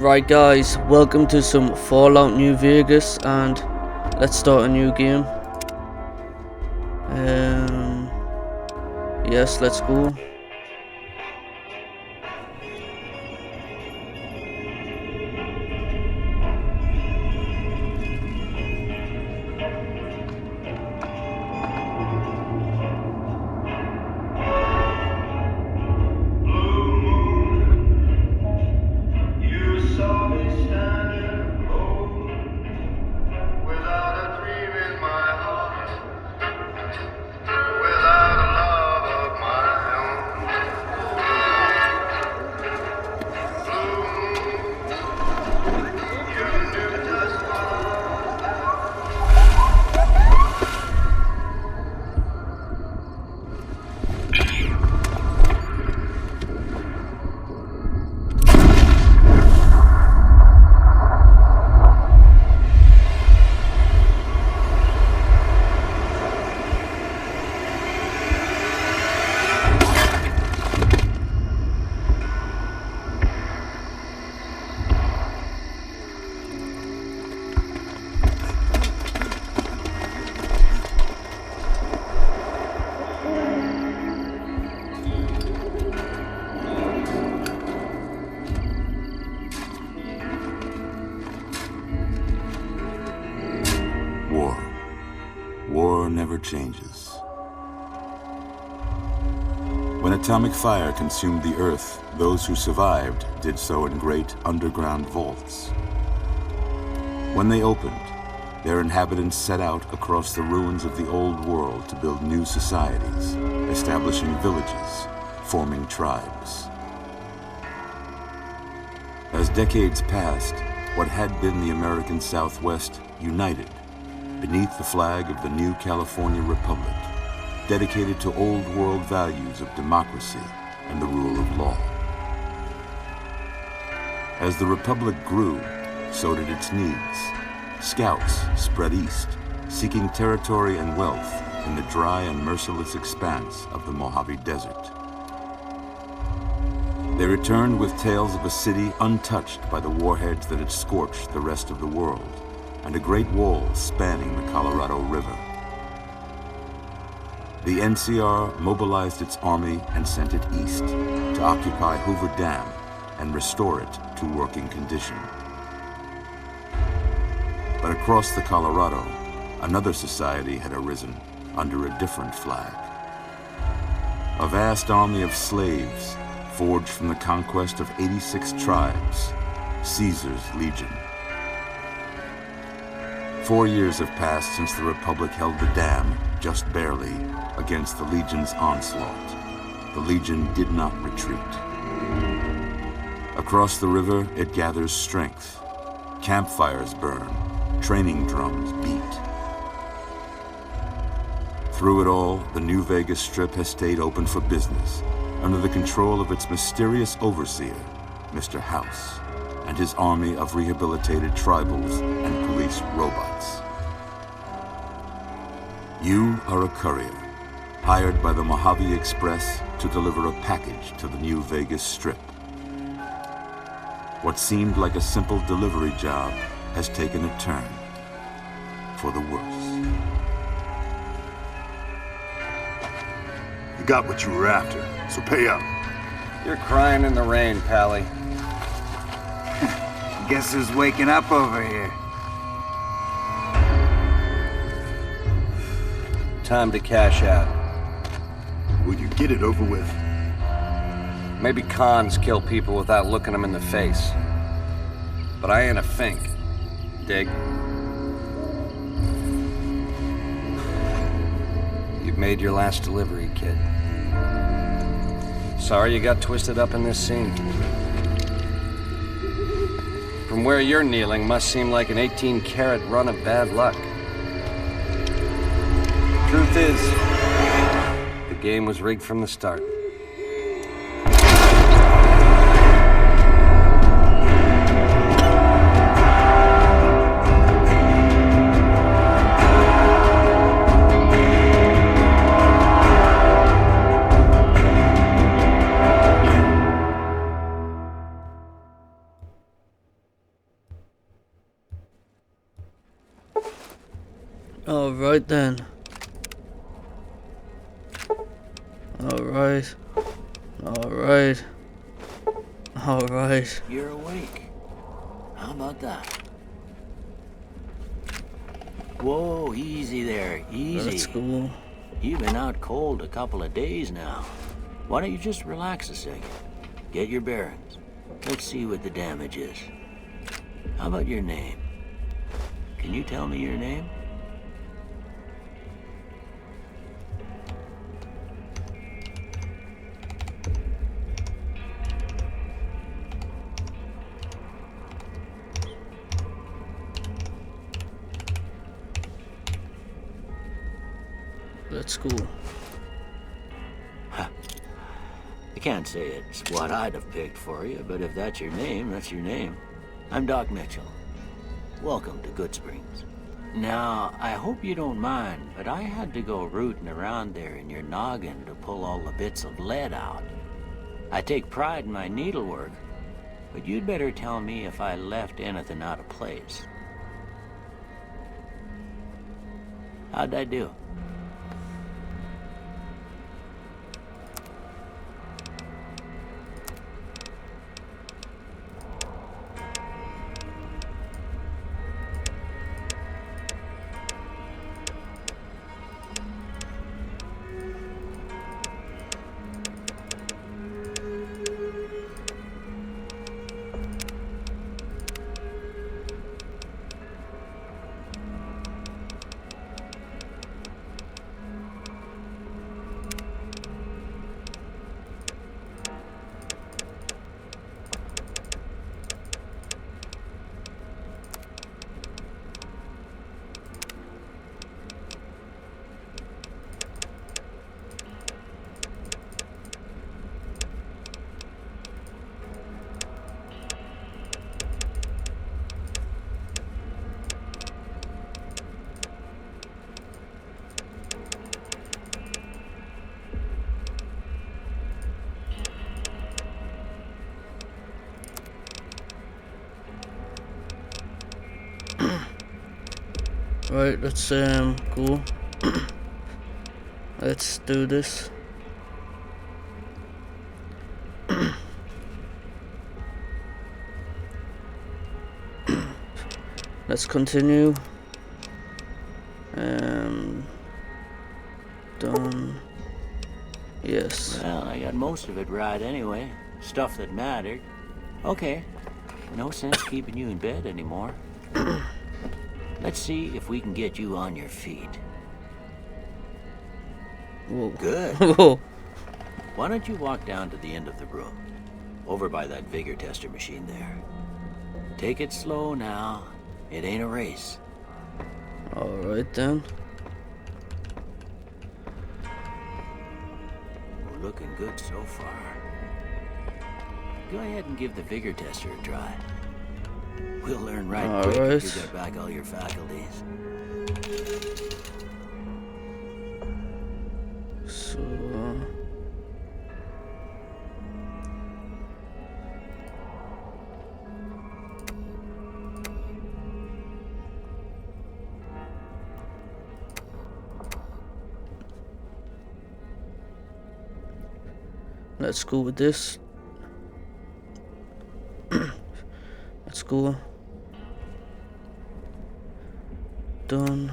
Right guys, welcome to some Fallout New Vegas and let's start a new game. Yes, let's go. War never changes. When atomic fire consumed the Earth, those who survived did so in great underground vaults. When they opened, their inhabitants set out across the ruins of the old world to build new societies, establishing villages, forming tribes. As decades passed, what had been the American Southwest united beneath the flag of the new California Republic, dedicated to old world values of democracy and the rule of law. As the Republic grew, so did its needs. Scouts spread east, seeking territory and wealth in the dry and merciless expanse of the Mojave Desert. They returned with tales of a city untouched by the warheads that had scorched the rest of the world, and a great wall spanning the Colorado River. The NCR mobilized its army and sent it east to occupy Hoover Dam and restore it to working condition. But across the Colorado, another society had arisen under a different flag. A vast army of slaves forged from the conquest of 86 tribes, Caesar's Legion. 4 years have passed since the Republic held the dam, just barely, against the Legion's onslaught. The Legion did not retreat. Across the river, it gathers strength. Campfires burn, training drums beat. Through it all, the New Vegas Strip has stayed open for business, under the control of its mysterious overseer, Mr. House, and his army of rehabilitated tribals and police robots. You are a courier, hired by the Mojave Express to deliver a package to the New Vegas Strip. What seemed like a simple delivery job has taken a turn for the worse. You got what you were after, so pay up. You're crying in the rain, Pally. Guess who's waking up over here? Time to cash out. Will you get it over with? Maybe cons kill people without looking them in the face. But I ain't a fink. Dig? You've made your last delivery, kid. Sorry you got twisted up in this scene. From where you're kneeling must seem like an 18-carat run of bad luck. Truth is, the game was rigged from the start. Alright then. Alright. Alright. Alright. You're awake. How about that? Whoa, easy there, easy. That's cool. You've been out cold a couple of days now. Why don't you just relax a second? Get your bearings. Let's see what the damage is. How about your name? Can you tell me your name? That's cool. I can't say it's what I'd have picked for you, but if that's your name, that's your name. I'm Doc Mitchell. Welcome to Goodsprings. Now, I hope you don't mind, but I had to go rooting around there in your noggin to pull all the bits of lead out. I take pride in my needlework, but you'd better tell me if I left anything out of place. How'd I do? Right, let's cool. Let's do this. Let's continue. Done. Yes. Well, I got most of it right anyway. Stuff that mattered. Okay. No sense keeping you in bed anymore. Let's see if we can get you on your feet. Whoa. Good. Whoa. Why don't you walk down to the end of the room? Over by that vigor tester machine there. Take it slow now. It ain't a race. Alright then. We're looking good so far. Go ahead and give the vigor tester a try. We'll learn right quick if you get back all your faculties. So, let's go with this. Let's go. Done.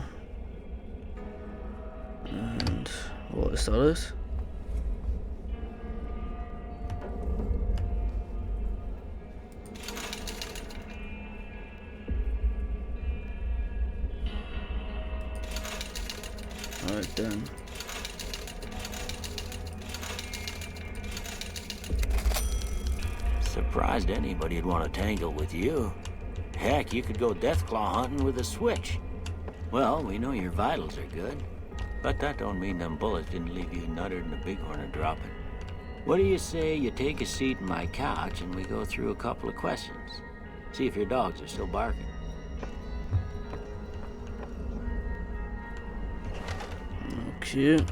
And what is that? Alright then. Surprised anybody'd want to tangle with you. Heck, you could go deathclaw hunting with a switch. Well, we know your vitals are good, but that don't mean them bullets didn't leave you nuttered and a bighorn are dropping. What do you say you take a seat in my couch and we go through a couple of questions? See if your dogs are still barking. Okay.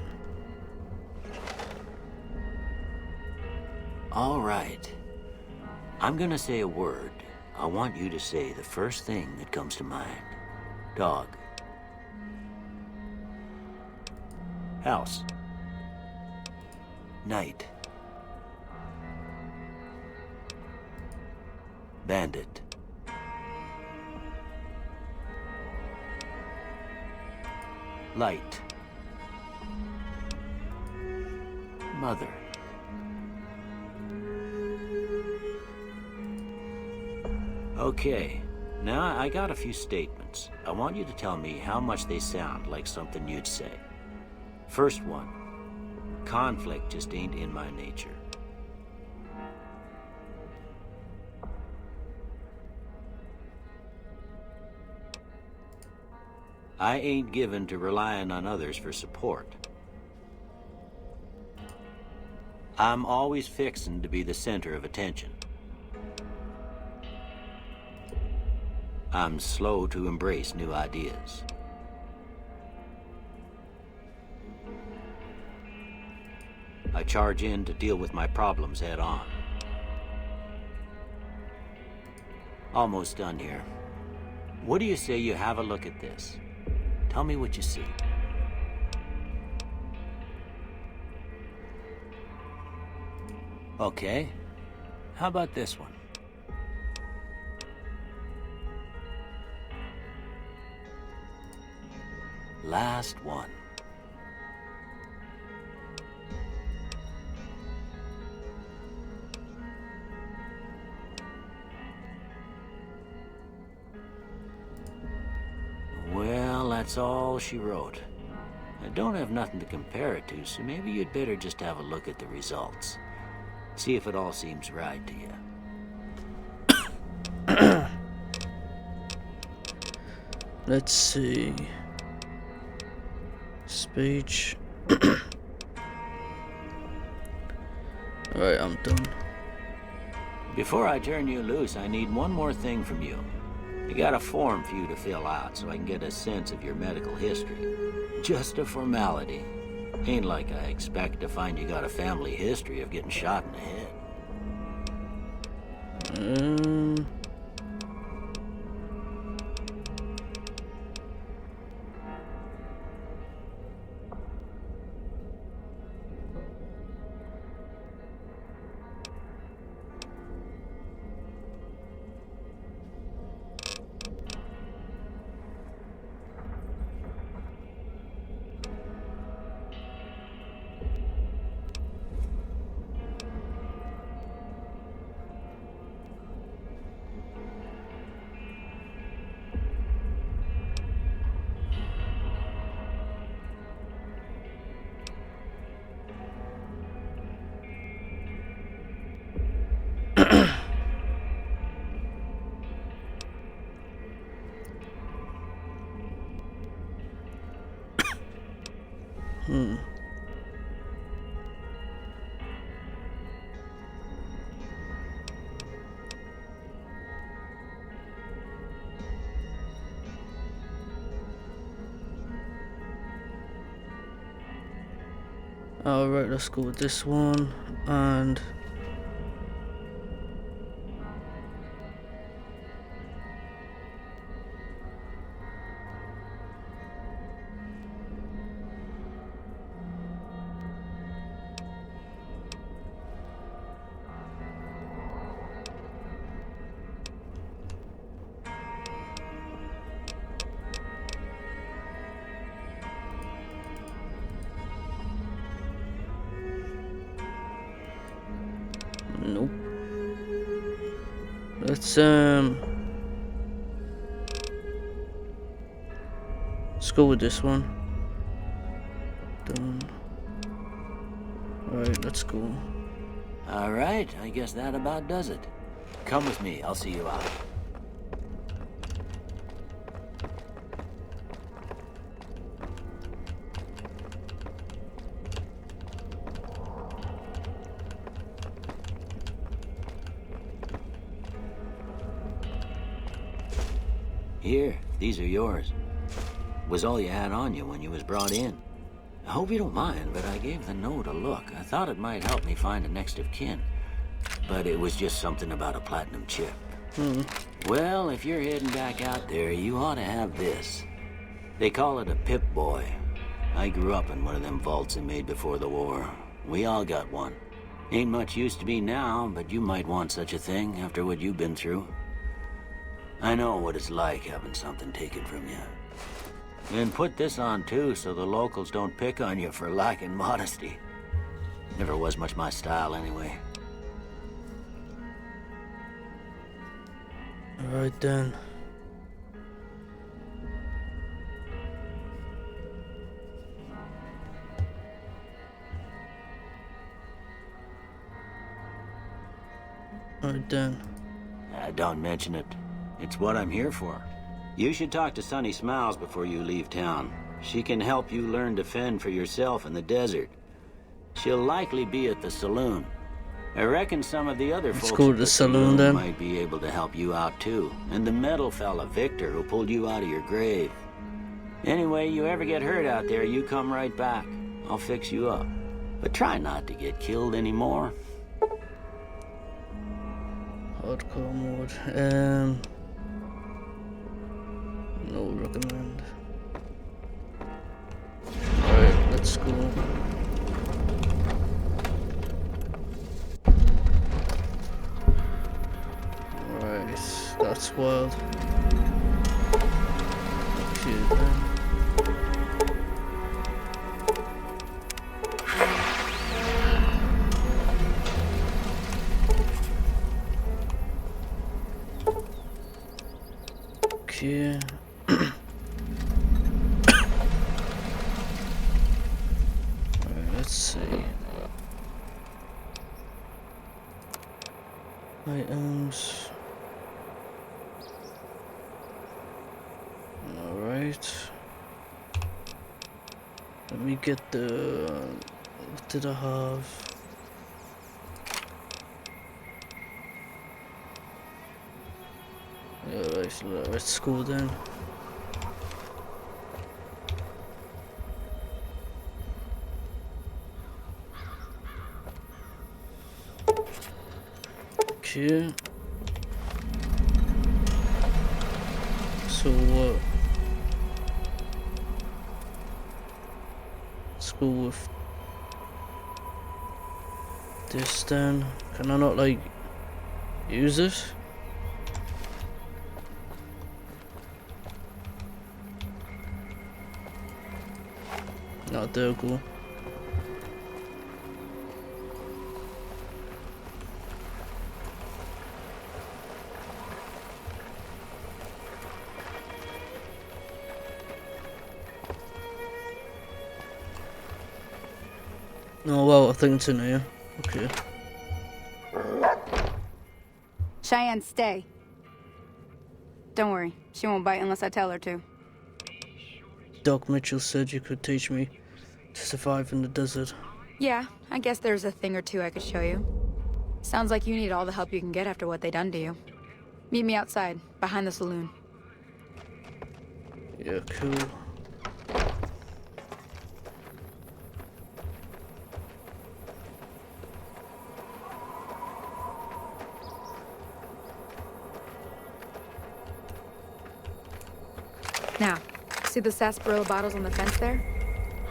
All right. I'm gonna say a word. I want you to say the first thing that comes to mind. Dog. House. Night. Bandit. Light. Mother. Okay, now I got a few statements. I want you to tell me how much they sound like something you'd say. First one, conflict just ain't in my nature. I ain't given to relying on others for support. I'm always fixin' to be the center of attention. I'm slow to embrace new ideas. I charge in to deal with my problems head on. Almost done here. What do you say you have a look at this? Tell me what you see. Okay. How about this one? Last one. Well, that's all she wrote. I don't have nothing to compare it to, so maybe you'd better just have a look at the results. See if it all seems right to you. Let's see. Speech. Alright, I'm done. Before I turn you loose, I need one more thing from you. I got a form for you to fill out so I can get a sense of your medical history. Just a formality. Ain't like I expect to find you got a family history of getting shot in the head. Alright, let's go with this one. And nope. Let's go with this one. Done. Alright, let's go. Alright, I guess that about does it. Come with me, I'll see you out. Here, these are yours. Was all you had on you when you was brought in. I hope you don't mind, but I gave the note a look. I thought it might help me find a next of kin. But it was just something about a platinum chip. Well, if you're heading back out there, you ought to have this. They call it a Pip-Boy. I grew up in one of them vaults they made before the war. We all got one. Ain't much use to be now, but you might want such a thing after what you've been through. I know what it's like having something taken from you. And put this on too, so the locals don't pick on you for lacking modesty. Never was much my style anyway. Alright then. Alright then. Don't mention it. It's what I'm here for. You should talk to Sunny Smiles before you leave town. She can help you learn to fend for yourself in the desert. She'll likely be at the saloon. I reckon some of the other Let's folks go to at the saloon then. might be able to help you out too. And the metal fella, Victor, who pulled you out of your grave. Anyway, you ever get hurt out there, you come right back. I'll fix you up. But try not to get killed anymore. Hardcore mode. No recommend. Alright, let's go. Alright, that's wild. Okay then. Okay. Alright, let's see. Items. Alright. Let me get the... What did I have? Alright, let's go then. Okay. So what? Let's go with this then. Can I not like use it? Not there, go. Oh well, I think it's in here. Okay. Cheyenne, stay. Don't worry, she won't bite unless I tell her to. Doc Mitchell said you could teach me to survive in the desert. Yeah, I guess there's a thing or two I could show you. Sounds like you need all the help you can get after what they done to you. Meet me outside, behind the saloon. Yeah, cool. Now, see the sarsaparilla bottles on the fence there?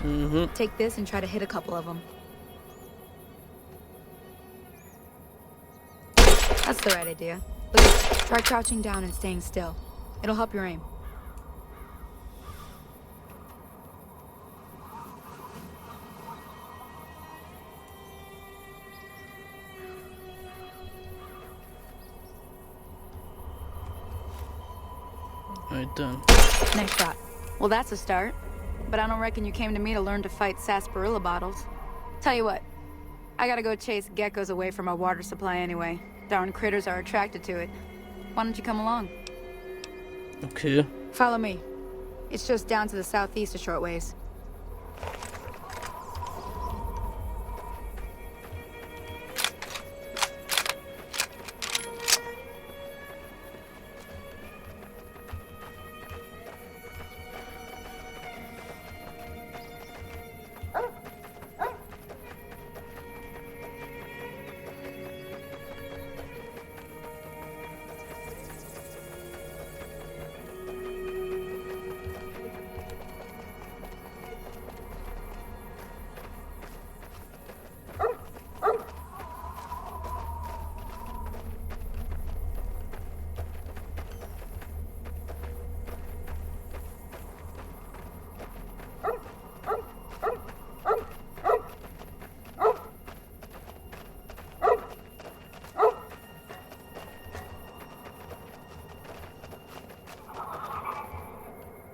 Mm-hmm. Take this and try to hit a couple of them. That's the right idea. Look, try crouching down and staying still. It'll help your aim. Alright, done. Nice shot. Well, that's a start. But I don't reckon you came to me to learn to fight sarsaparilla bottles. Tell you what, I gotta go chase geckos away from our water supply anyway. Darn critters are attracted to it. Why don't you come along? Okay. Follow me. It's just down to the southeast a short ways.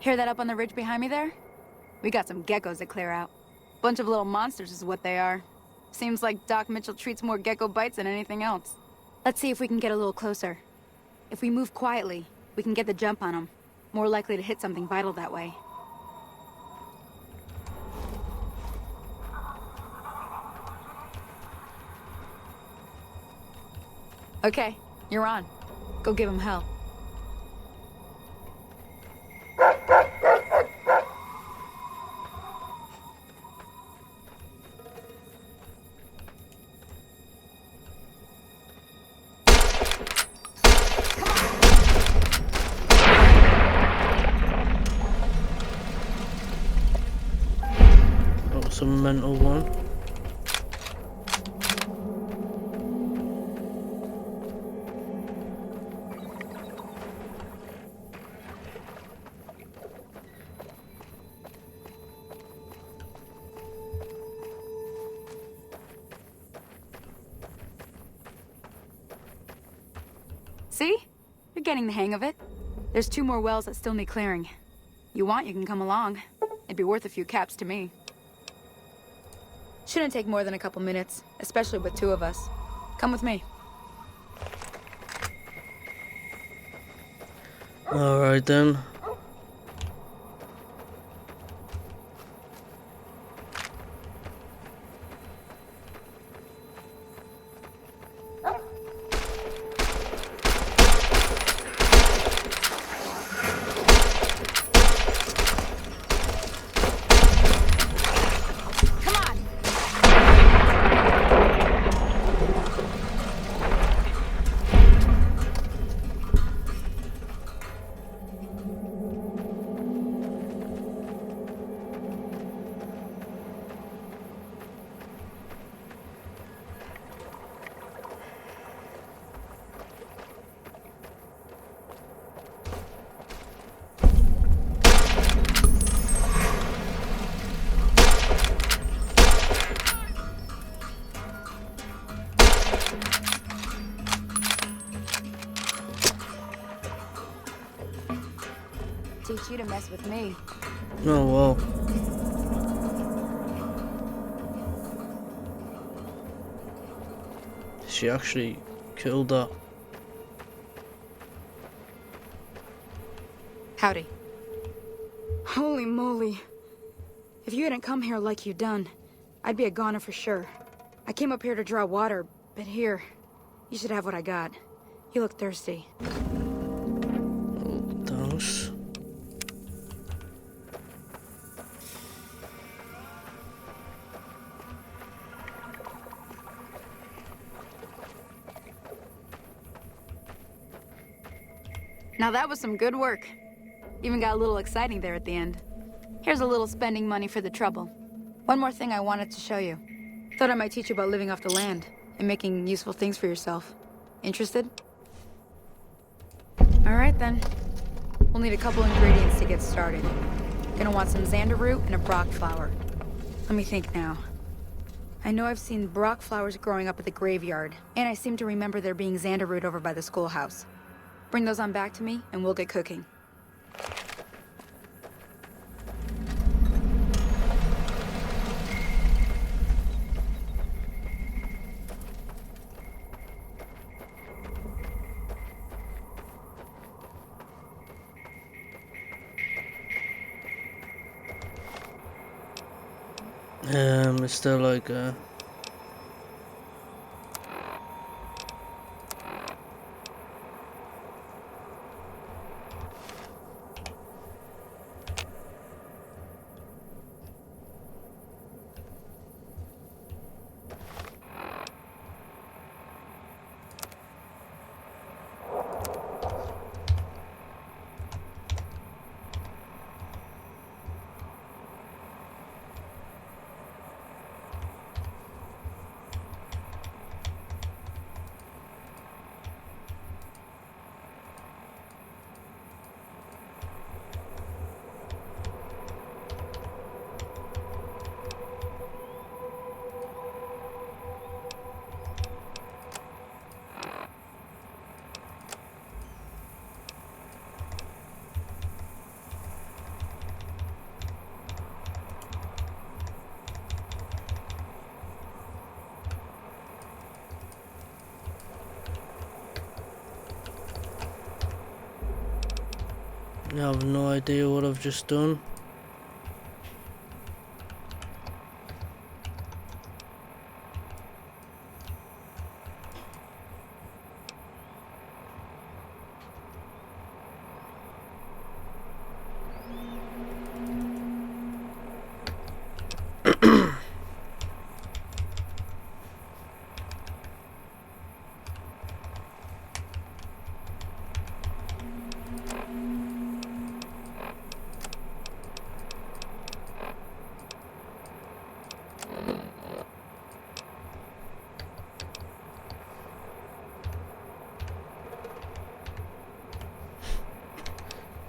Hear that up on the ridge behind me there? We got some geckos to clear out. Bunch of little monsters is what they are. Seems like Doc Mitchell treats more gecko bites than anything else. Let's see if we can get a little closer. If we move quietly, we can get the jump on them. More likely to hit something vital that way. Okay, you're on. Go give him hell. That was a mental one. See? You're getting the hang of it. There's 2 more wells that still need clearing. You want, you can come along. It'd be worth a few caps to me. Shouldn't take more than a couple minutes, especially with 2 of us. Come with me. Alright then. Teach you to mess with me. Oh wow. She actually killed that. Howdy. Holy moly. If you hadn't come here like you done, I'd be a goner for sure. I came up here to draw water, but here, you should have what I got. You look thirsty. Oh, thanks. Now that was some good work. Even got a little exciting there at the end. Here's a little spending money for the trouble. One more thing I wanted to show you. Thought I might teach you about living off the land and making useful things for yourself. Interested? Alright then. We'll need a couple ingredients to get started. Gonna want some xander root and a brock flower. Let me think now. I know I've seen brock flowers growing up at the graveyard, and I seem to remember there being xander root over by the schoolhouse. Bring those on back to me, and we'll get cooking. It's still like I have no idea what I've just done.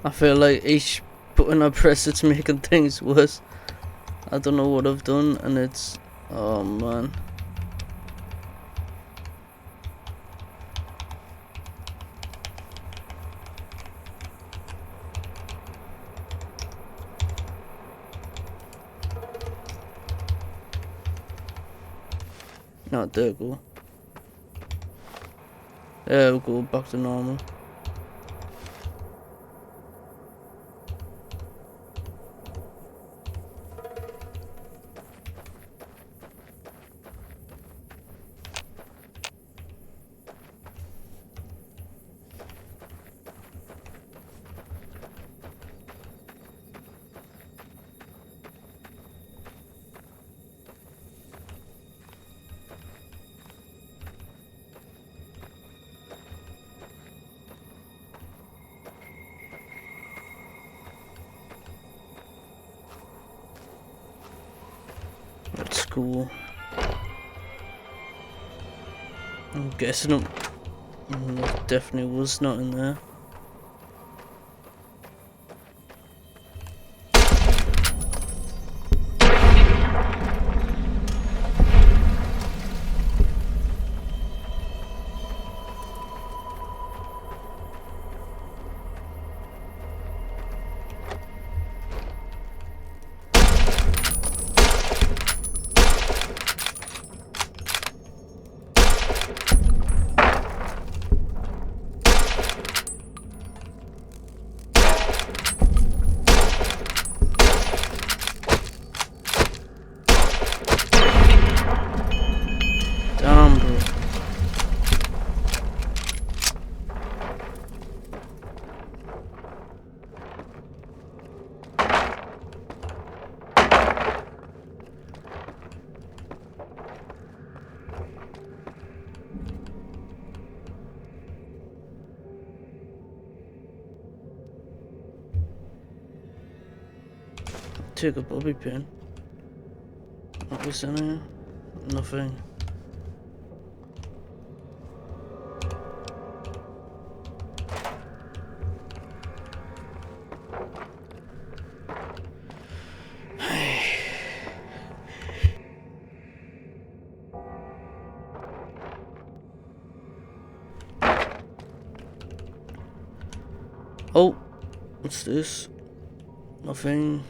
I feel like each button I press, it's making things worse. I don't know what I've done, and it's... oh man. Not there, go. There we go, back to normal. That's cool. I'm guessing there definitely was not in there. Damn, bro. Take a bobby pin. What was in here? Nothing. Oh, what's this? Nothing.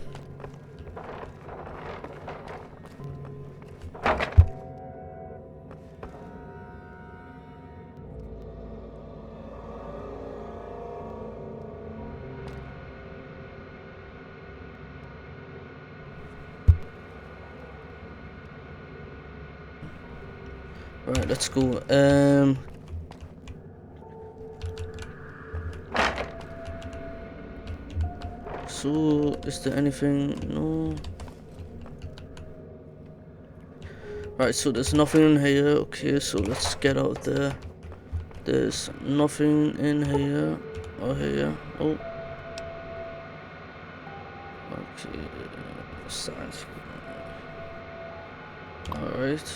Right, let's go. So, is there anything? No. Right, so there's nothing in here. Okay, so let's get out there. There's nothing in here or here. Oh. Okay. Science. Alright.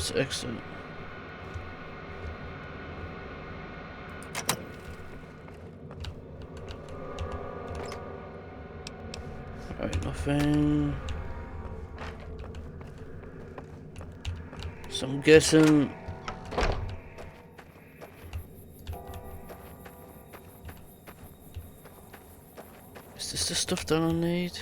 Let's exit. Alright, nothing. So I'm guessing. Is this the stuff that I need?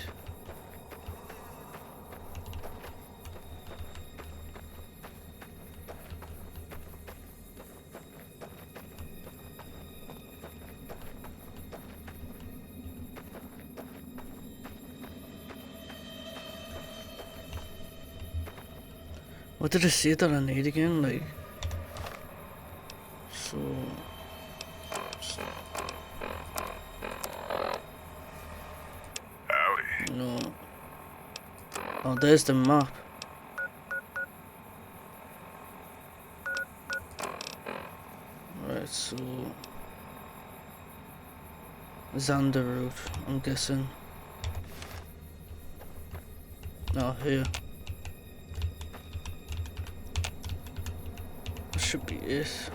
What did I say that I need again? Like, so. Howdy. No. Oh, there's the map. Right, so. Xander route, I'm guessing. Oh, here. That should be it.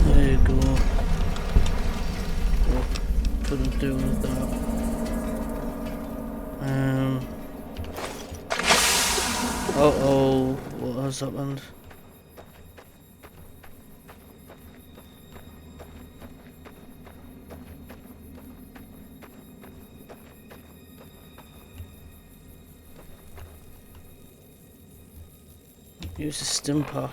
There you go. What couldn't do with that. Uh-oh, what has happened? Use a stim pack.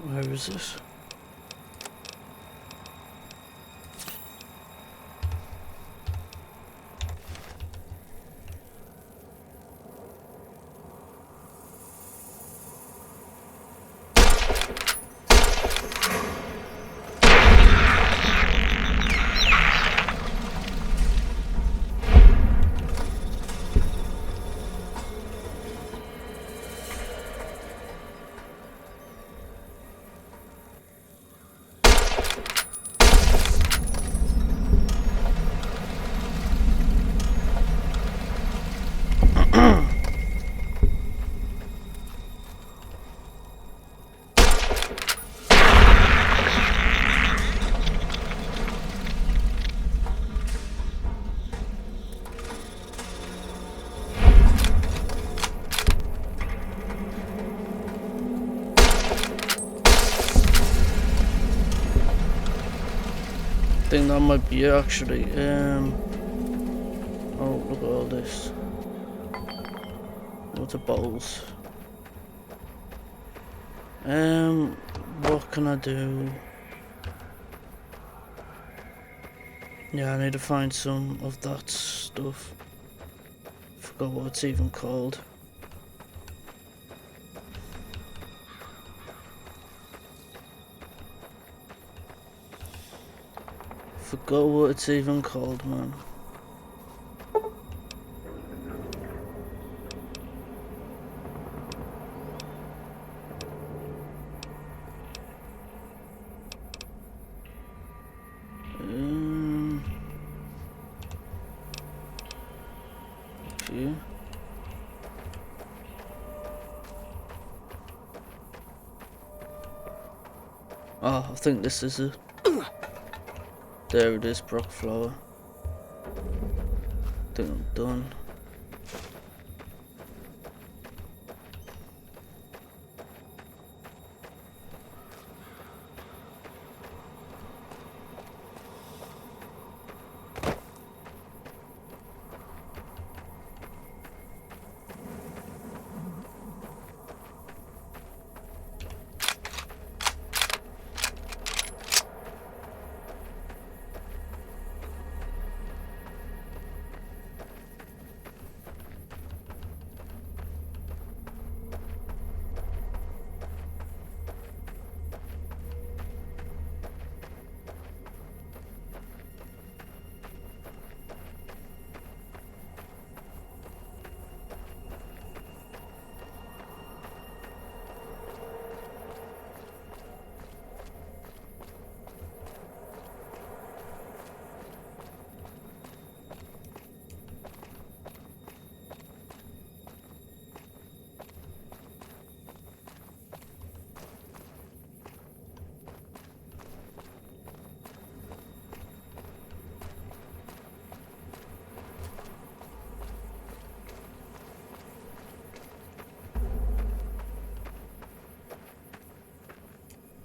Where is it? I think that might be it actually. Oh, look at all this. Lots of bottles. What can I do? Yeah, I need to find some of that stuff. Forgot what it's even called. Forgot what it's even called, man. Okay. Oh, I think this is it. There it is, Brock Flower. I think I'm done.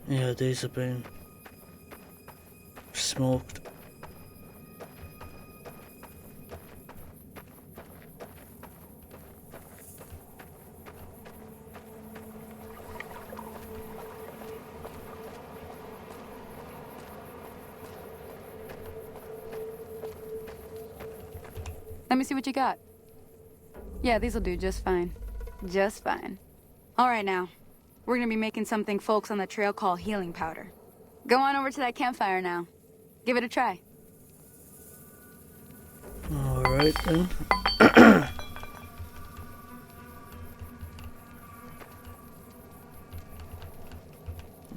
Yeah, these have been smoked. Let me see what you got. Yeah, these'll do just fine. Just fine. All right now. We're gonna be making something folks on the trail call healing powder. Go on over to that campfire now. Give it a try. Alright then.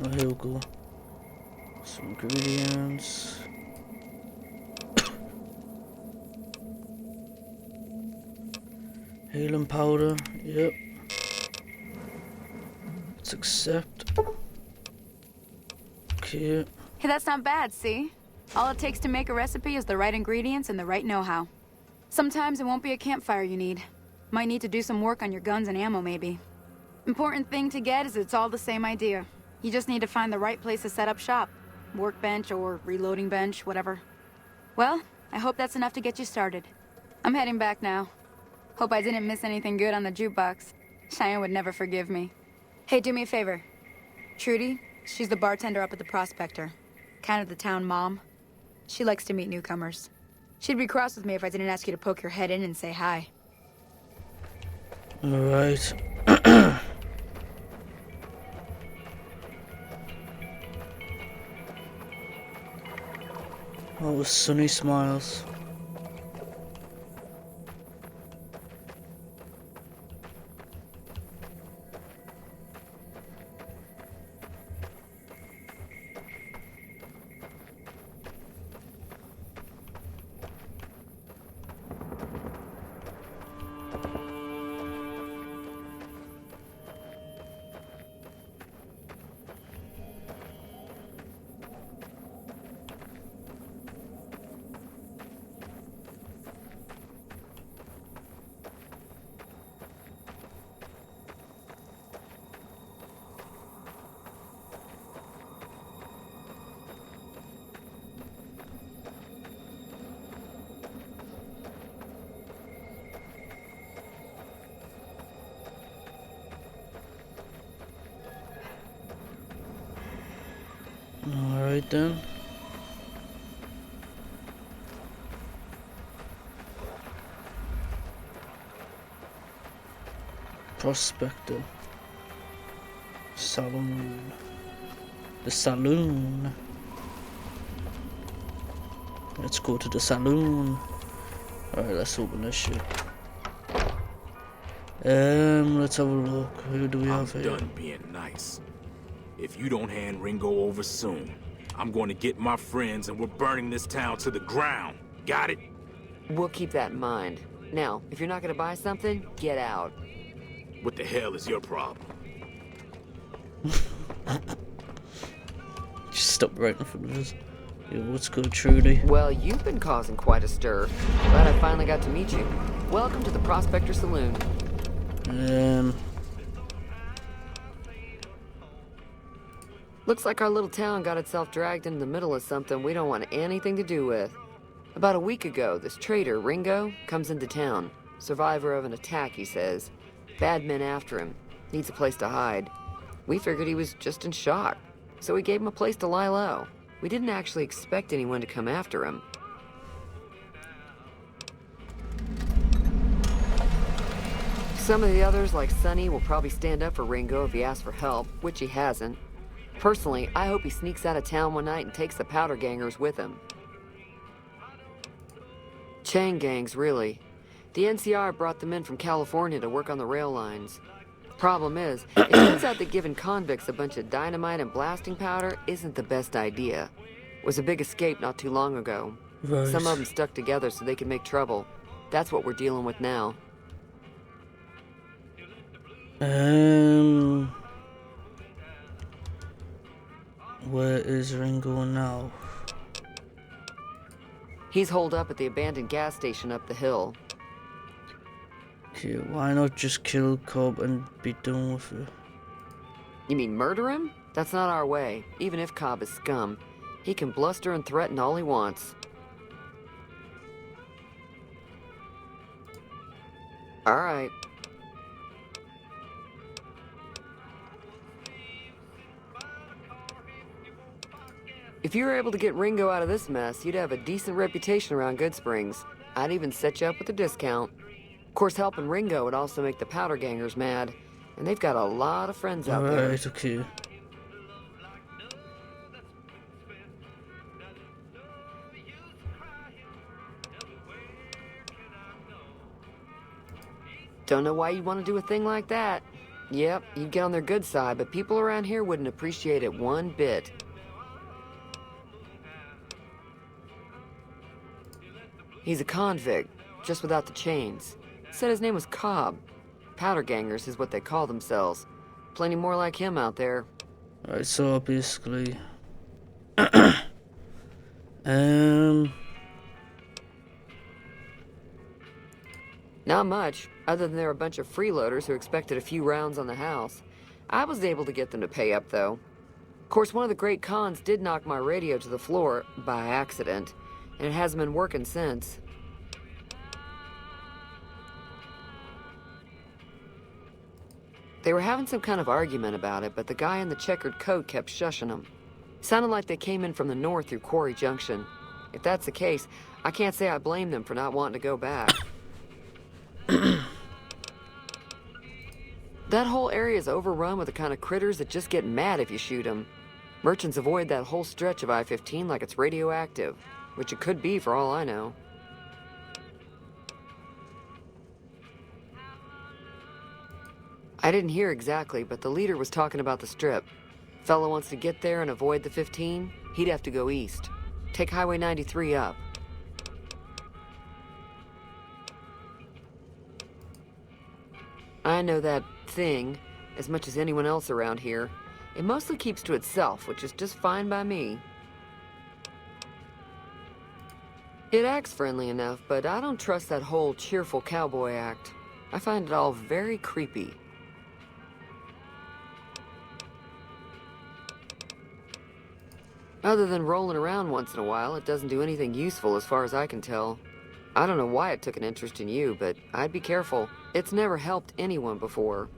Oh, here we go. Some ingredients. Healing powder, yep. Let's accept. Okay. Hey, that's not bad, see? All it takes to make a recipe is the right ingredients and the right know-how. Sometimes it won't be a campfire you need. Might need to do some work on your guns and ammo, maybe. Important thing to get is it's all the same idea. You just need to find the right place to set up shop. Workbench or reloading bench, whatever. Well, I hope that's enough to get you started. I'm heading back now. Hope I didn't miss anything good on the jukebox. Cheyenne would never forgive me. Hey, do me a favor. Trudy, she's the bartender up at the Prospector. Kind of the town mom. She likes to meet newcomers. She'd be cross with me if I didn't ask you to poke your head in and say hi. Alright. Oh, sunny smiles. Alright then. Prospector. Saloon. The saloon. Let's go to the saloon. Alright, let's open this shit. Let's have a look. Who do we have here? I'm done being nice. If you don't hand Ringo over soon, I'm going to get my friends and we're burning this town to the ground. Got it? We'll keep that in mind. Now, if you're not gonna buy something, get out. What the hell is your problem? stop writing for this. Yeah, what's good, Trudy? Well, you've been causing quite a stir. Glad I finally got to meet you. Welcome to the Prospector Saloon. Looks like our little town got itself dragged into the middle of something we don't want anything to do with. About a week ago, this traitor, Ringo, comes into town. Survivor of an attack, he says. Bad men after him. Needs a place to hide. We figured he was just in shock, so we gave him a place to lie low. We didn't actually expect anyone to come after him. Some of the others, like Sonny, will probably stand up for Ringo if he asks for help, which he hasn't. Personally, I hope he sneaks out of town one night and takes the powder gangers with him. Chain gangs, really. The NCR brought them in from California to work on the rail lines. Problem is, it turns out that giving convicts a bunch of dynamite and blasting powder isn't the best idea. It was a big escape not too long ago. Right. Some of them stuck together so they could make trouble. That's what we're dealing with now. Where is Ringo now? He's holed up at the abandoned gas station up the hill. Okay, why not just kill Cobb and be done with it? You mean murder him? That's not our way, even if Cobb is scum. He can bluster and threaten all he wants. All right. If you were able to get Ringo out of this mess, you'd have a decent reputation around Goodsprings. I'd even set you up with a discount. Of course, helping Ringo would also make the powder gangers mad, and they've got a lot of friends out there. Alright, okay. Don't know why you want to do a thing like that. Yep, you'd get on their good side, but people around here wouldn't appreciate it one bit. He's a convict, just without the chains. Said his name was Cobb. Powder gangers is what they call themselves. Plenty more like him out there. Alright, so basically... Not much, other than they're a bunch of freeloaders who expected a few rounds on the house. I was able to get them to pay up, though. Of course, one of the great cons did knock my radio to the floor, by accident, and it hasn't been working since. They were having some kind of argument about it, but the guy in the checkered coat kept shushing them. Sounded like they came in from the north through Quarry Junction. If that's the case, I can't say I blame them for not wanting to go back. That whole area is overrun with the kind of critters that just get mad if you shoot them. Merchants avoid that whole stretch of I-15 like it's radioactive, which it could be for all I know. I didn't hear exactly, but the leader was talking about the strip. Fellow wants to get there and avoid the 15, he'd have to go east. Take Highway 93 up. I know that thing as much as anyone else around here. It mostly keeps to itself, which is just fine by me. It acts friendly enough, but I don't trust that whole cheerful cowboy act. I find it all very creepy. Other than rolling around once in a while, it doesn't do anything useful as far as I can tell. I don't know why it took an interest in you, but I'd be careful. It's never helped anyone before.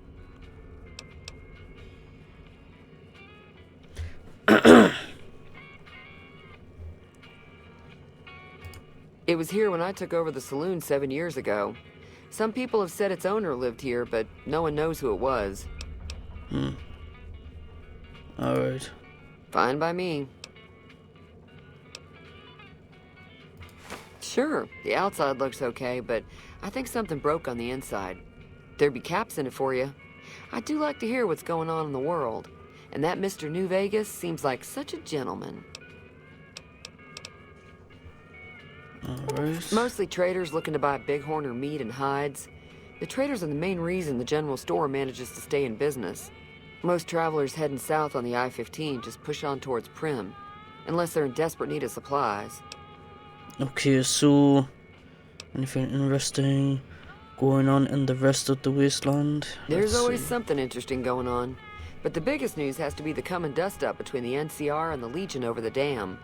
It was here when I took over the saloon 7 years ago. Some people have said its owner lived here, but no one knows who it was. Alright. Fine by me. Sure, the outside looks okay, but I think something broke on the inside. There'd be caps in it for you. I do like to hear what's going on in the world. And that Mr. New Vegas seems like such a gentleman. Alright. Mostly traders looking to buy bighorn or meat and hides. The traders are the main reason the general store manages to stay in business. Most travelers heading south on the I-15 just push on towards Prim. unless they're in desperate need of supplies. Okay, so anything interesting going on in the rest of the wasteland? There's Let's always see. something interesting going on. But the biggest news has to be the come and dust up between the NCR and the Legion over the dam.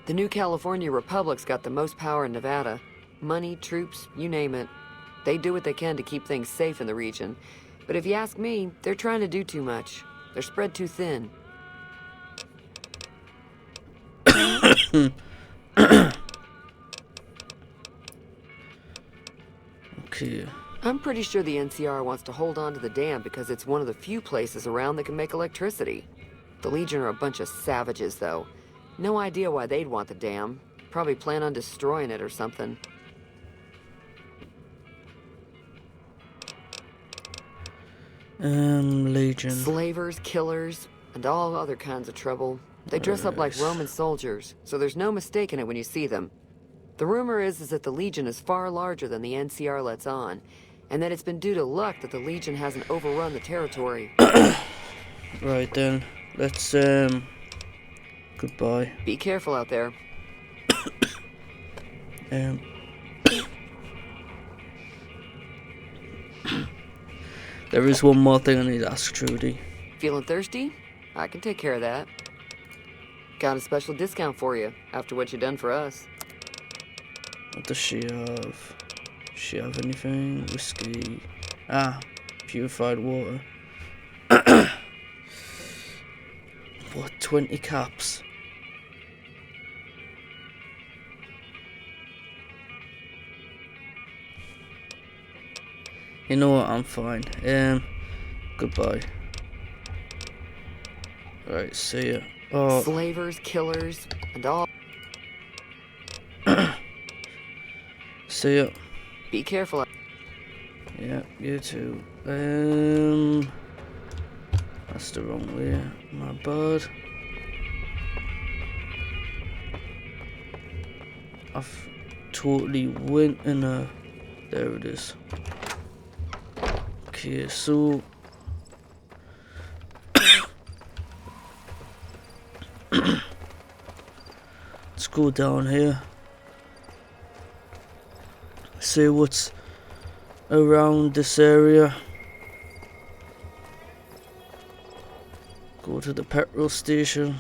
The new California Republic's got the most power in Nevada. Money, troops, you name it. They do what they can to keep things safe in the region. But if you ask me, they're trying to do too much. They're spread too thin. Okay. I'm pretty sure the NCR wants to hold on to the dam because it's one of the few places around that can make electricity. The Legion are a bunch of savages, though. No idea why they'd want the dam. Probably plan on destroying it or something. Legion. Slavers, killers, and all other kinds of trouble. They dress up like Roman soldiers, so there's no mistaking it when you see them. The rumor is that the Legion is far larger than the NCR lets on, and that it's been due to luck that the Legion hasn't overrun the territory. Right then, let's goodbye. Be careful out there. There is one more thing I need to ask Trudy. Feeling thirsty? I can take care of that. Got a special discount for you after what you done for us. What does she have? Does she have anything? Whiskey. Ah, purified water. What, 20 caps? You know what, I'm fine. Goodbye. Alright, see ya. Oh. Slavers, killers, and all. See ya. Be careful. Yeah, you too. That's the wrong way. My bad. I've totally went in a... There it is. Okay, so... Let's go down here. See what's around this area. Go to the petrol station.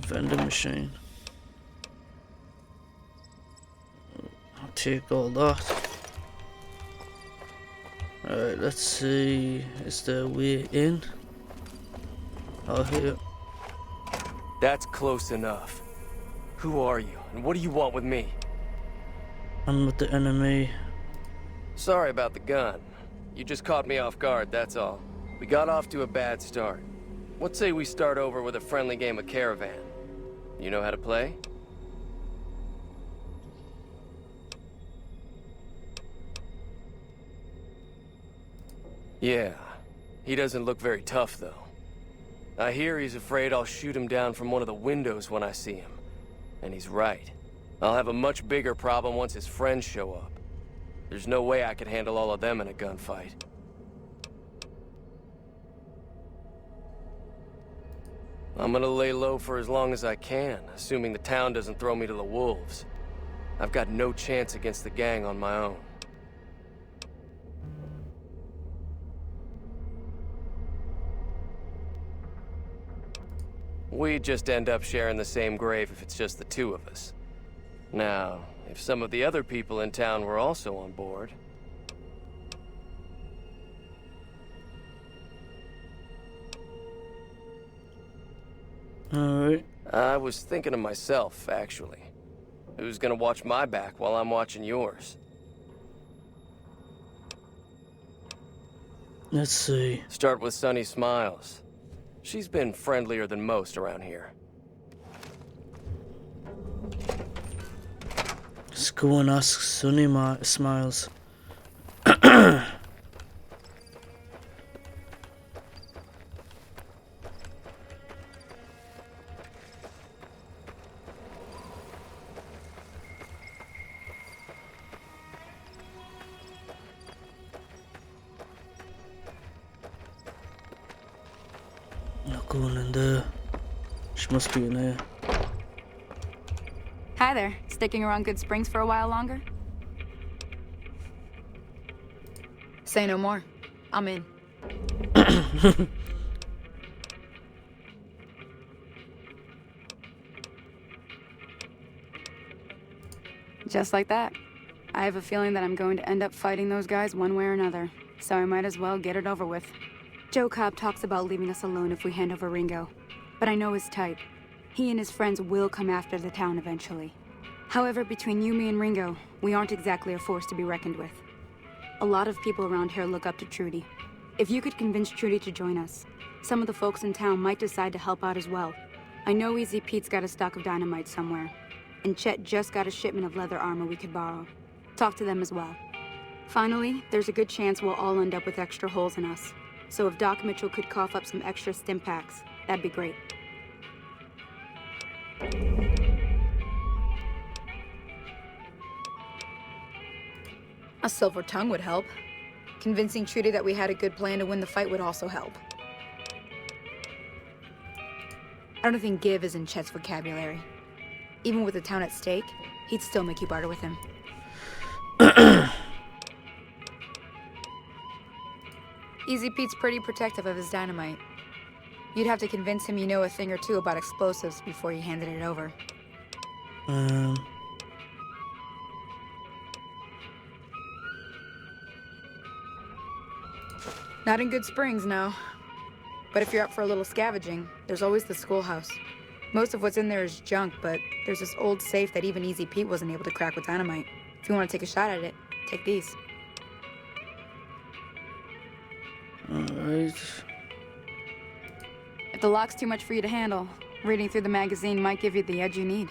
Vending machine. I'll take all that. Alright, let's see. Is there a way in? Oh, here. That's close enough. Who are you, and what do you want with me? I'm with the enemy. Sorry about the gun. You just caught me off guard, that's all. We got off to a bad start. What say we start over with a friendly game of Caravan? You know how to play? Yeah. He doesn't look very tough, though. I hear he's afraid I'll shoot him down from one of the windows when I see him. And he's right. I'll have a much bigger problem once his friends show up. There's no way I could handle all of them in a gunfight. I'm gonna lay low for as long as I can, assuming the town doesn't throw me to the wolves. I've got no chance against the gang on my own. We'd just end up sharing the same grave if it's just the two of us. Now, if some of the other people in town were also on board... Alright. I was thinking of myself, actually. Who's gonna watch my back while I'm watching yours? Let's see. Start with Sunny Smiles. She's been friendlier than most around here. Let's go and ask Sunny Smiles. going in there. She must be in there. Hi there. Sticking around Good Springs for a while longer? Say no more. I'm in. Just like that. I have a feeling that I'm going to end up fighting those guys one way or another, so I might as well get it over with. Joe Cobb talks about leaving us alone if we hand over Ringo, but I know his type. He and his friends will come after the town eventually. However, between you, me, and Ringo, we aren't exactly a force to be reckoned with. A lot of people around here look up to Trudy. If you could convince Trudy to join us, some of the folks in town might decide to help out as well. I know Easy Pete's got a stock of dynamite somewhere, and Chet just got a shipment of leather armor we could borrow. Talk to them as well. Finally, there's a good chance we'll all end up with extra holes in us. So if Doc Mitchell could cough up some extra stim packs, that'd be great. A silver tongue would help. Convincing Trudy that we had a good plan to win the fight would also help. I don't think give is in Chet's vocabulary. Even with the town at stake, he'd still make you barter with him. Easy Pete's pretty protective of his dynamite. You'd have to convince him you know a thing or two about explosives before you handed it over. Not in Good Springs, no. But if you're up for a little scavenging, there's always the schoolhouse. Most of what's in there is junk, but there's this old safe that even Easy Pete wasn't able to crack with dynamite. If you want to take a shot at it, take these. Alright. If the lock's too much for you to handle, reading through the magazine might give you the edge you need.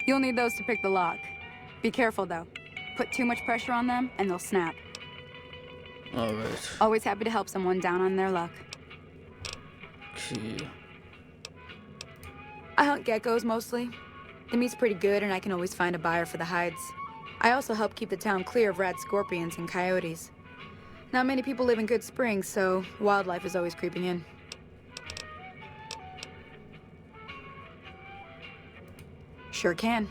You'll need those to pick the lock. Be careful, though. Put too much pressure on them, and they'll snap. Alright. Always happy to help someone down on their luck. Okay. I hunt geckos, mostly. The meat's pretty good, and I can always find a buyer for the hides. I also help keep the town clear of rad scorpions and coyotes. Not many people live in Good Springs, so wildlife is always creeping in. Sure can.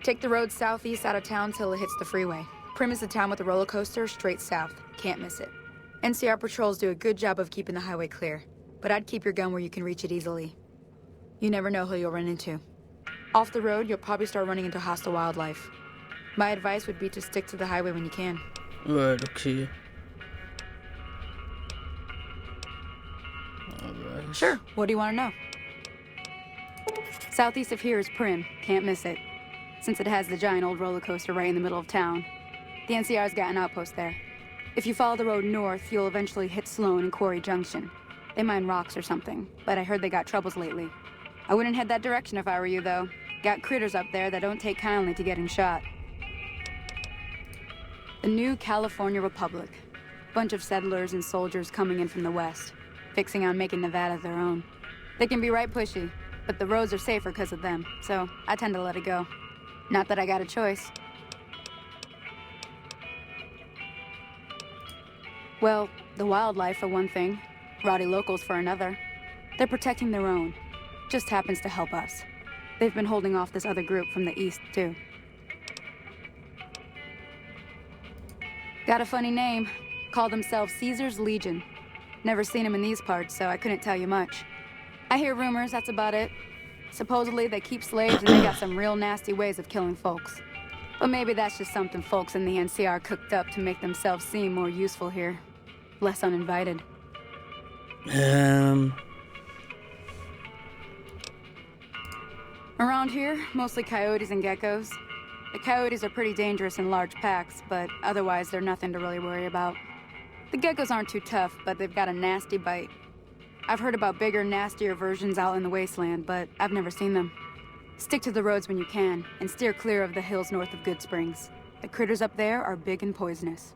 Take the road southeast out of town till it hits the freeway. Prim is the town with the roller coaster straight south. Can't miss it. NCR patrols do a good job of keeping the highway clear, but I'd keep your gun where you can reach it easily. You never know who you'll run into. Off the road, you'll probably start running into hostile wildlife. My advice would be to stick to the highway when you can. Right, okay. Alright. Sure, what do you want to know? Southeast of here is Prim. Can't miss it. Since it has the giant old roller coaster right in the middle of town. The NCR's got an outpost there. If you follow the road north, you'll eventually hit Sloan and Quarry Junction. They mine rocks or something, but I heard they got troubles lately. I wouldn't head that direction if I were you, though. Got critters up there that don't take kindly to getting shot. The new California Republic. Bunch of settlers and soldiers coming in from the west, fixing on making Nevada their own. They can be right pushy, but the roads are safer because of them, so I tend to let it go. Not that I got a choice. Well, the wildlife for one thing, rowdy locals for another. They're protecting their own. Just happens to help us. They've been holding off this other group from the east, too. Got a funny name. Call themselves Caesar's Legion. Never seen them in these parts, so I couldn't tell you much. I hear rumors, that's about it. Supposedly they keep slaves and they got some real nasty ways of killing folks. But maybe that's just something folks in the NCR cooked up to make themselves seem more useful here. Less uninvited. Around here, mostly coyotes and geckos. The coyotes are pretty dangerous in large packs, but otherwise they're nothing to really worry about. The geckos aren't too tough, but they've got a nasty bite. I've heard about bigger, nastier versions out in the wasteland, but I've never seen them. Stick to the roads when you can, and steer clear of the hills north of Good Springs. The critters up there are big and poisonous.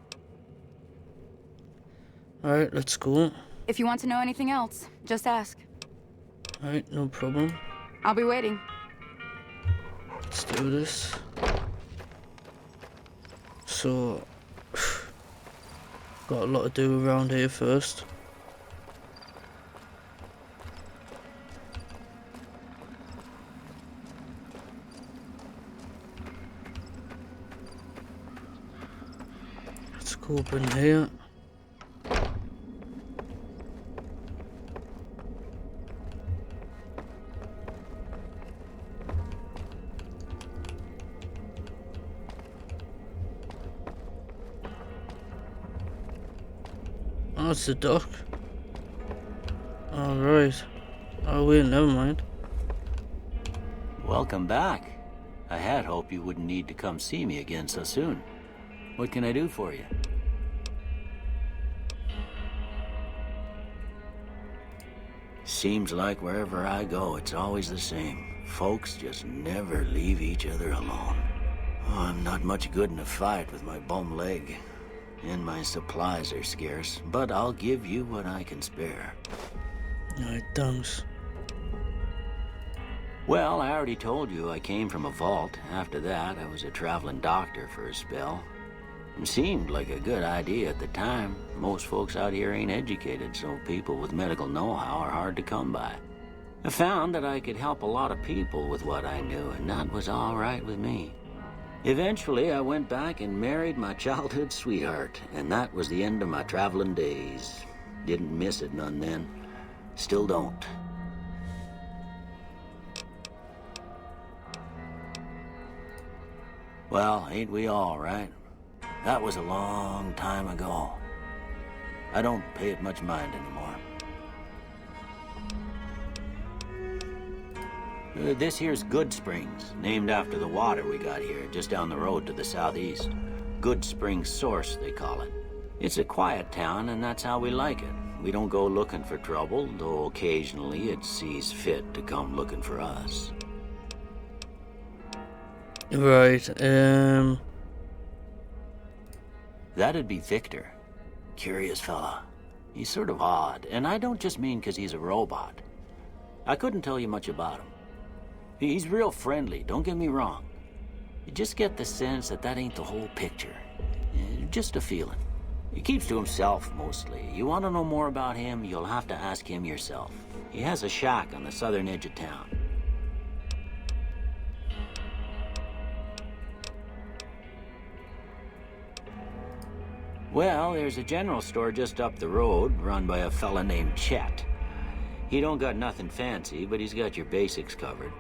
Alright, let's go. If you want to know anything else, just ask. Alright, no problem. I'll be waiting. Let's do this. got a lot to do around here first. Let's go up in here. Oh, it's the dock. Alright. Oh wait, never mind. Welcome back. I had hoped you wouldn't need to come see me again so soon. What can I do for you? Seems like wherever I go, it's always the same. Folks just never leave each other alone. Oh, I'm not much good in a fight with my bum leg. And my supplies are scarce, but I'll give you what I can spare. Alright, thanks. Well, I already told you I came from a vault. After that, I was a traveling doctor for a spell. It seemed like a good idea at the time. Most folks out here ain't educated, so people with medical know-how are hard to come by. I found that I could help a lot of people with what I knew, and that was all right with me. Eventually, I went back and married my childhood sweetheart, and that was the end of my traveling days. Didn't miss it none then. Still don't. Well, ain't we all, right? That was a long time ago. I don't pay it much mind anymore. This here's Good Springs, named after the water we got here, just down the road to the southeast. Good Springs Source, they call it. It's a quiet town, and that's how we like it. We don't go looking for trouble, though occasionally it sees fit to come looking for us. Right, That'd be Victor. Curious fella. He's sort of odd, and I don't just mean 'cause he's a robot. I couldn't tell you much about him. He's real friendly, don't get me wrong. You just get the sense that that ain't the whole picture. Just a feeling. He keeps to himself, mostly. You want to know more about him, you'll have to ask him yourself. He has a shack on the southern edge of town. Well, there's a general store just up the road, run by a fella named Chet. He don't got nothing fancy, but he's got your basics covered.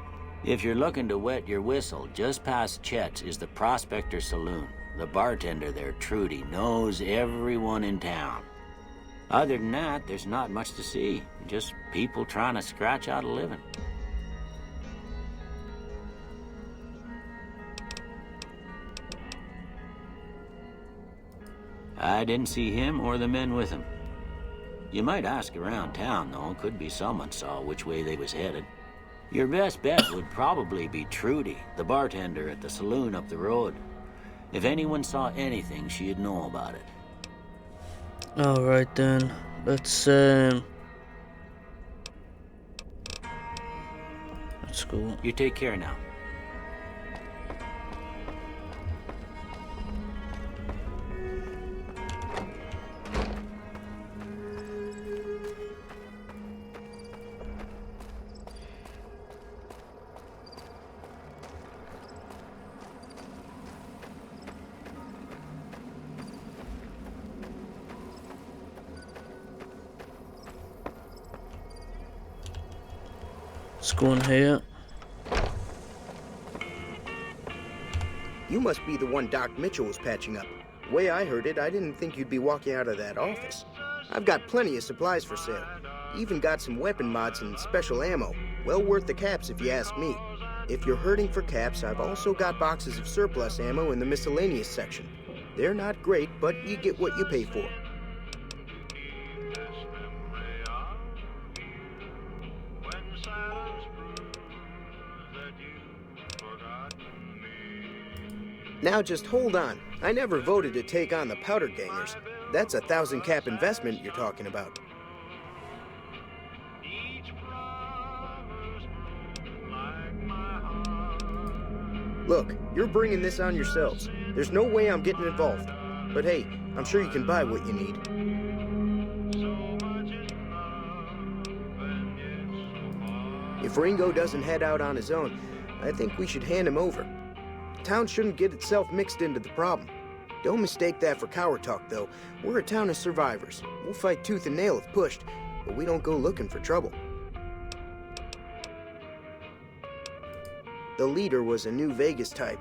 If you're looking to wet your whistle, just past Chet's is the Prospector Saloon. The bartender there, Trudy, knows everyone in town. Other than that, there's not much to see. Just people trying to scratch out a living. I didn't see him or the men with him. You might ask around town, though. Could be someone saw which way they was headed. Your best bet would probably be Trudy, the bartender at the saloon up the road. If anyone saw anything, she'd know about it. alright then. Let's go. You take care now. Let's go in here. You must be the one Doc Mitchell was patching up. The way I heard it, I didn't think you'd be walking out of that office. I've got plenty of supplies for sale. Even got some weapon mods and special ammo. Well worth the caps if you ask me. If you're hurting for caps, I've also got boxes of surplus ammo in the miscellaneous section. They're not great, but you get what you pay for. Now just hold on. I never voted to take on the Powder Gangers. That's a 1,000 cap investment you're talking about. Look, you're bringing this on yourselves. There's no way I'm getting involved. But hey, I'm sure you can buy what you need. If Ringo doesn't head out on his own, I think we should hand him over. Town shouldn't get itself mixed into the problem. Don't mistake that for coward talk, though. We're a town of survivors. We'll fight tooth and nail if pushed, but we don't go looking for trouble. The leader was a New Vegas type.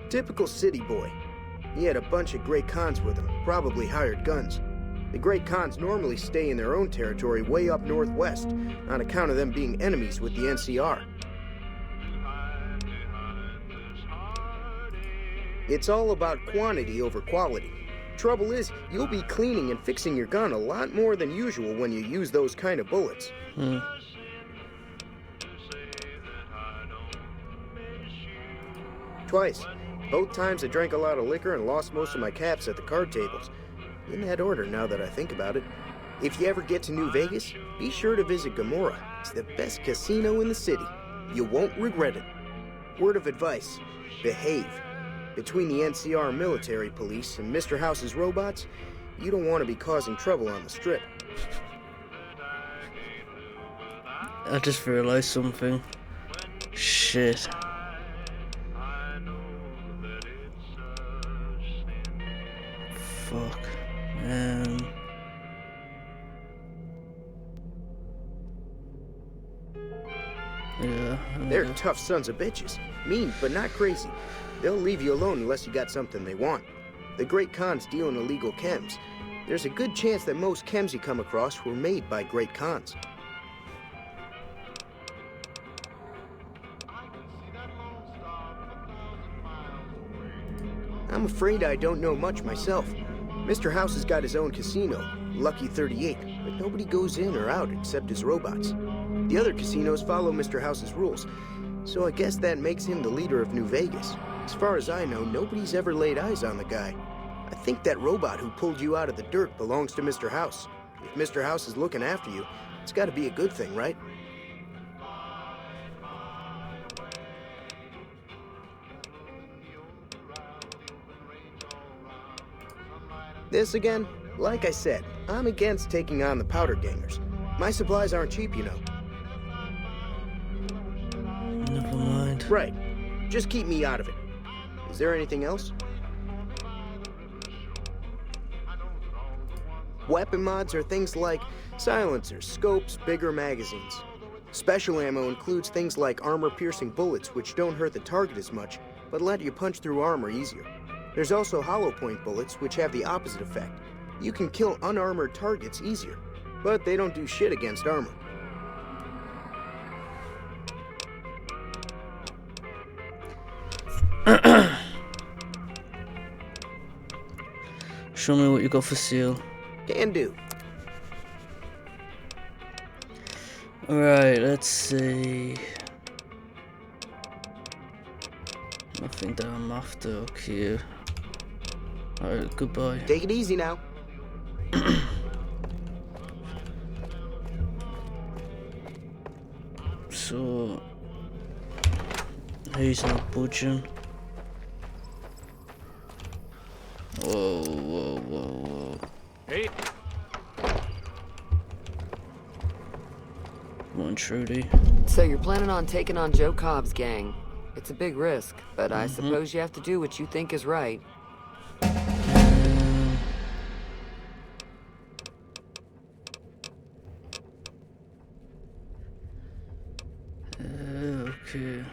Typical city boy. He had a bunch of Great Khans with him, probably hired guns. The Great Khans normally stay in their own territory way up northwest, on account of them being enemies with the NCR. It's all about quantity over quality. Trouble is, you'll be cleaning and fixing your gun a lot more than usual when you use those kind of bullets. Twice. Both times I drank a lot of liquor and lost most of my caps at the card tables. In that order, now that I think about it. If you ever get to New Vegas, be sure to visit Gomorrah. It's the best casino in the city. You won't regret it. Word of advice, behave. Between the NCR military police and Mr. House's robots, you don't want to be causing trouble on the strip. I just realized something. Shit. Fuck. Yeah. They're tough sons of bitches. Mean, but not crazy. They'll leave you alone unless you got something they want. The Great Khans deal in illegal chems. There's a good chance that most chems you come across were made by Great Khans. I'm afraid I don't know much myself. Mr. House has got his own casino, Lucky 38, but nobody goes in or out except his robots. The other casinos follow Mr. House's rules, so I guess that makes him the leader of New Vegas. As far as I know, nobody's ever laid eyes on the guy. I think that robot who pulled you out of the dirt belongs to Mr. House. If Mr. House is looking after you, it's got to be a good thing, right? This again? Like I said, I'm against taking on the powder gangers. My supplies aren't cheap, you know. Never mind. Right. Just keep me out of it. Is there anything else? Weapon mods are things like silencers, scopes, bigger magazines. Special ammo includes things like armor-piercing bullets, which don't hurt the target as much, but let you punch through armor easier. There's also hollow point bullets, which have the opposite effect. You can kill unarmored targets easier, but they don't do shit against armor. Show me what you got for sale. Can do. Alright, let's see. Nothing that I'm after, okay. Alright, goodbye. Take it easy now. So, he's not budging. Whoa, whoa, whoa, whoa. Hey. Come on, Trudy. So you're planning on taking on Joe Cobb's gang. It's a big risk, but I suppose you have to do what you think is right. Okay.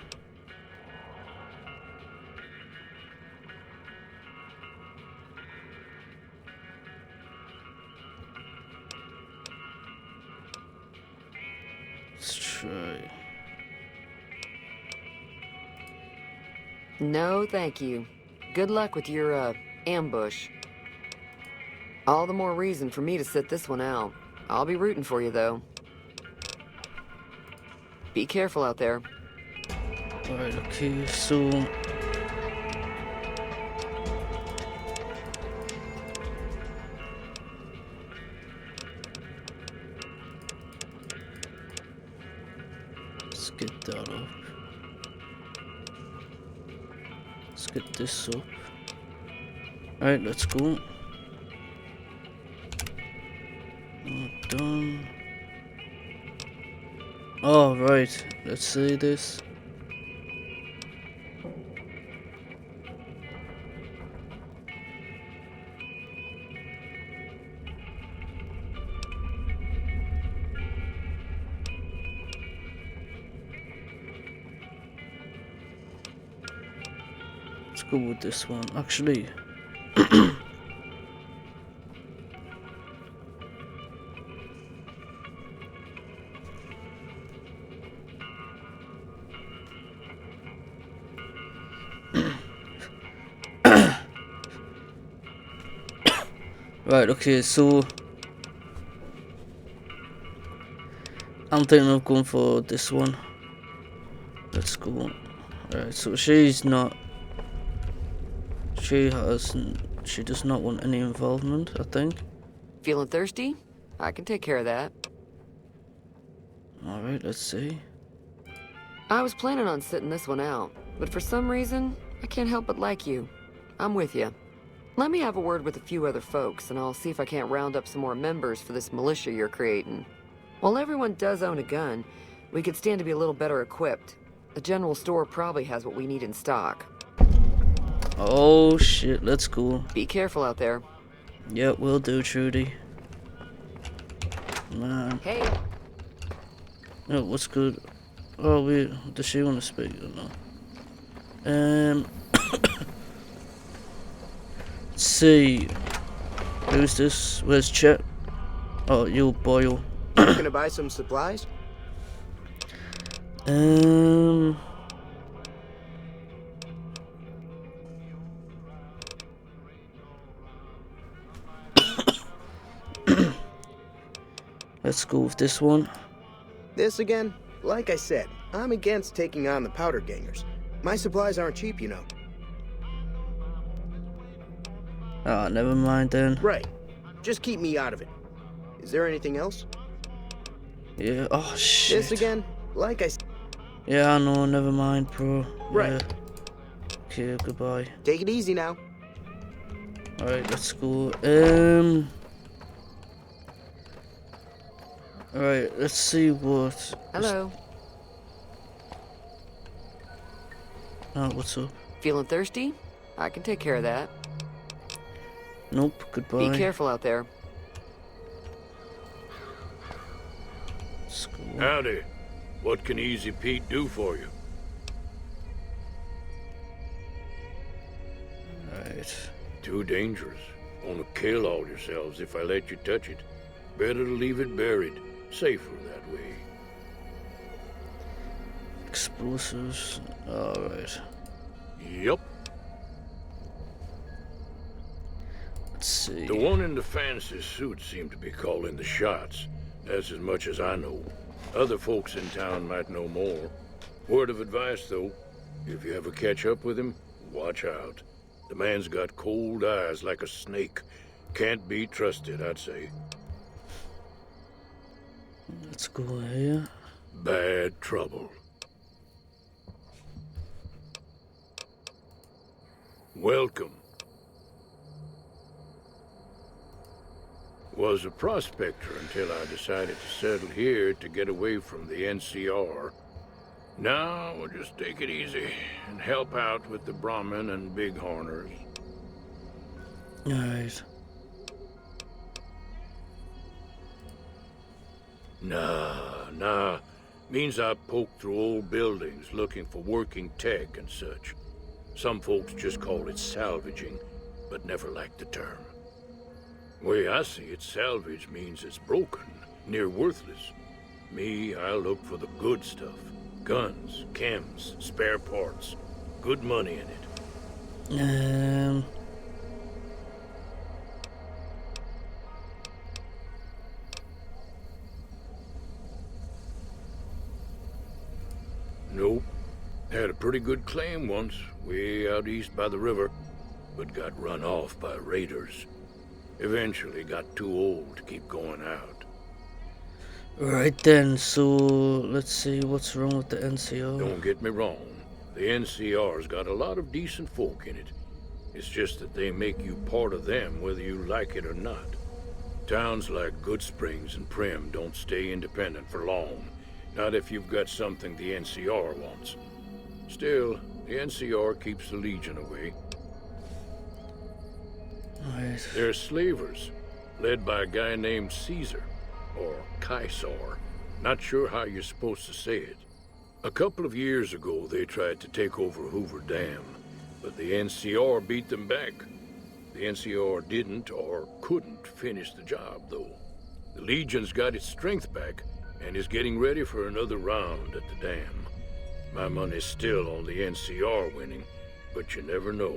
Let's try. No, thank you. Good luck with your, ambush. All the more reason for me to sit this one out. I'll be rooting for you, though. Be careful out there. Alright, okay, so... let's get that up. Let's get this up. Alright, let's go. Done. Oh, right. Let's see this. Let's go with this one. Actually, right, okay, so I'm thinking of going for this one. Let's go. Alright, so she does not want any involvement, I think. Feeling thirsty? I can take care of that. Alright, let's see. I was planning on sitting this one out, but for some reason, I can't help but like you. I'm with you. Let me have a word with a few other folks, and I'll see if I can't round up some more members for this militia you're creating. While everyone does own a gun, we could stand to be a little better equipped. The general store probably has what we need in stock. Oh shit, let's go. Be careful out there. Yep, will do, Trudy. Man. Hey. Oh, what's good? Oh, does she want to speak or no? Let's see. Who's this? Where's Chet? Oh, you Boyle. Looking to buy some supplies? Let's go with this one. This again? Like I said, I'm against taking on the powder gangers. My supplies aren't cheap, you know. Ah, never mind then. Right. Just keep me out of it. Is there anything else? Yeah, oh shit. This again? Like I said. Yeah, I know, never mind, bro. Right. Yeah. Okay, goodbye. Take it easy now. Alright, let's go. Alright, let's see what... Hello. Oh, what's up? Feeling thirsty? I can take care of that. Nope, goodbye. Be careful out there. Let's go. Howdy. What can Easy Pete do for you? Right. Too dangerous. Gonna kill all yourselves if I let you touch it. Better to leave it buried. Safer that way. Explosives. Alright. Yup. Let's see. The one in the fancy suit seemed to be calling the shots. That's as much as I know. Other folks in town might know more. Word of advice, though. If you ever catch up with him, watch out. The man's got cold eyes like a snake. Can't be trusted, I'd say. Let's go here. Bad trouble. Welcome. Was a prospector until I decided to settle here to get away from the NCR. Now we'll just take it easy and help out with the Brahmin and Bighorners. Alright. Nah. Means I poke through old buildings looking for working tech and such. Some folks just call it salvaging, but never liked the term. Way I see it, salvage means it's broken, near worthless. Me, I look for the good stuff. Guns, chems, spare parts. Good money in it. Nope. Had a pretty good claim once, way out east by the river, but got run off by raiders. Eventually got too old to keep going out. Right then, so let's see what's wrong with the NCR. Don't get me wrong. The NCR's got a lot of decent folk in it. It's just that they make you part of them whether you like it or not. Towns like Good Springs and Prim don't stay independent for long. Not if you've got something the NCR wants. Still, the NCR keeps the Legion away. Right. They're slavers, led by a guy named Caesar, or Caesar. Not sure how you're supposed to say it. A couple of years ago, they tried to take over Hoover Dam, but the NCR beat them back. The NCR didn't or couldn't finish the job, though. The Legion's got its strength back and is getting ready for another round at the dam. My money's still on the NCR winning, but you never know.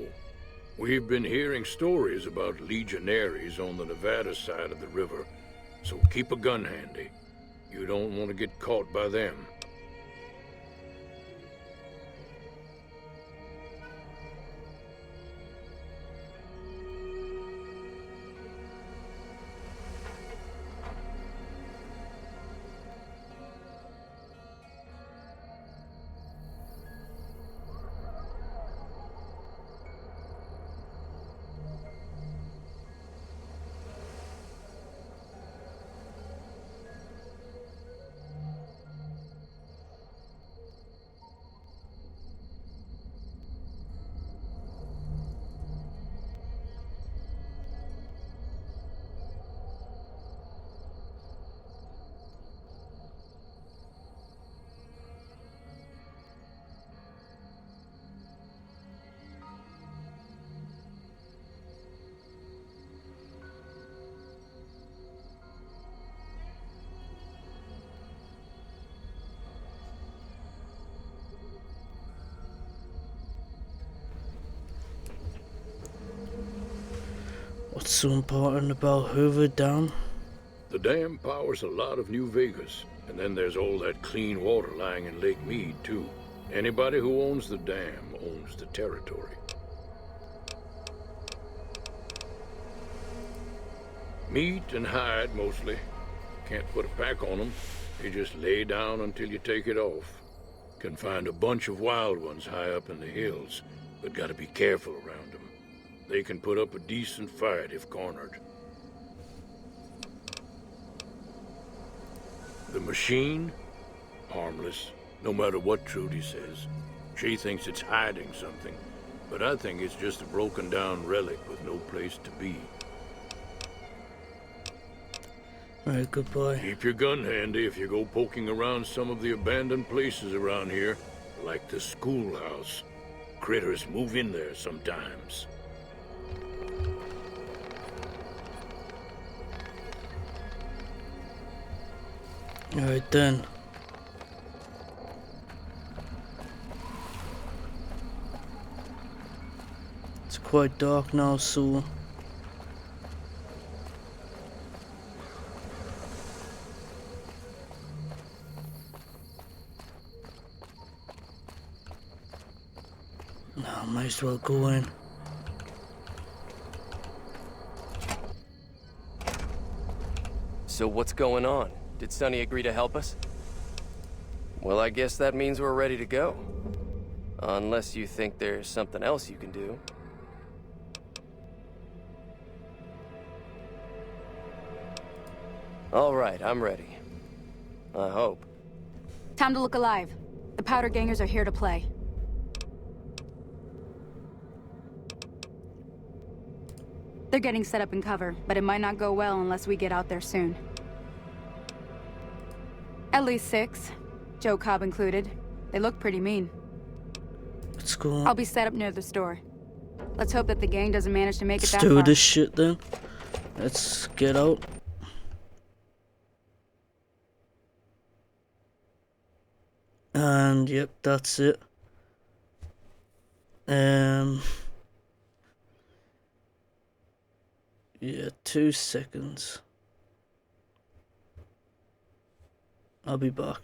We've been hearing stories about legionaries on the Nevada side of the river, so keep a gun handy. You don't want to get caught by them. What's so important about Hoover Dam? The dam powers a lot of New Vegas, and then there's all that clean water lying in Lake Mead, too. Anybody who owns the dam owns the territory. Meat and hide, mostly. Can't put a pack on them. You just lay down until you take it off. Can find a bunch of wild ones high up in the hills, but gotta be careful around them. They can put up a decent fight if cornered. The machine? Harmless, no matter what Trudy says. She thinks it's hiding something, but I think it's just a broken down relic with no place to be. Alright, goodbye. Keep your gun handy if you go poking around some of the abandoned places around here, like the schoolhouse. Critters move in there sometimes. Alright then. It's quite dark now, so I might as well go in. So what's going on? Did Sonny agree to help us? Well, I guess that means we're ready to go. Unless you think there's something else you can do. All right, I'm ready. I hope. Time to look alive. The powder gangers are here to play. They're getting set up in cover, but it might not go well unless we get out there soon. At least 6, Joe Cobb included. They look pretty mean. Let's go. I'll be set up near the store. Let's hope that the gang doesn't manage to make it that Let's do far. this shit then. Let's get out. And yep, that's it. Yeah, 2 seconds. I'll be back.